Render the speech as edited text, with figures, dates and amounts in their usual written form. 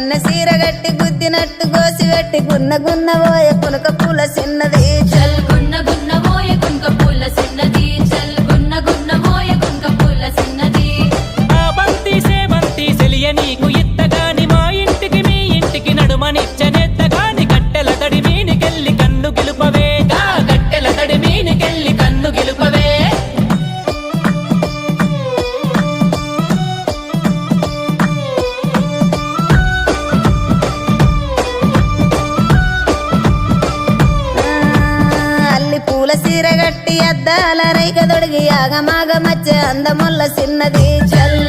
కన్నె సీర గట్టి గుద్దినట్టు గోసి పెట్టి గున్న గున్న పోయ పులక పూల చిన్నది చల్ గున్న గున్న మోయ కునక పూల చిన్నది చల్ గున్న గున్న మోయ కునక పూల చిన్నది ఆ బంతి సేవంతి సెలియ నీకు ఇత్తగాని మా ఇంటికి మీ ఇంటికి నడుమనిచ్చనెత్తగాని కట్టెల తడి మీనికెళ్ళి కన్ను గెలుపవే గా గట్టెల తడి మీనికెళ్ళి కన్ను గెలుపవే అల్లి పూల సీర గట్టి అద్దాల రైక దొడిగి ఆగమాగ మధ్య అందముల్ల చిన్నది చల్ల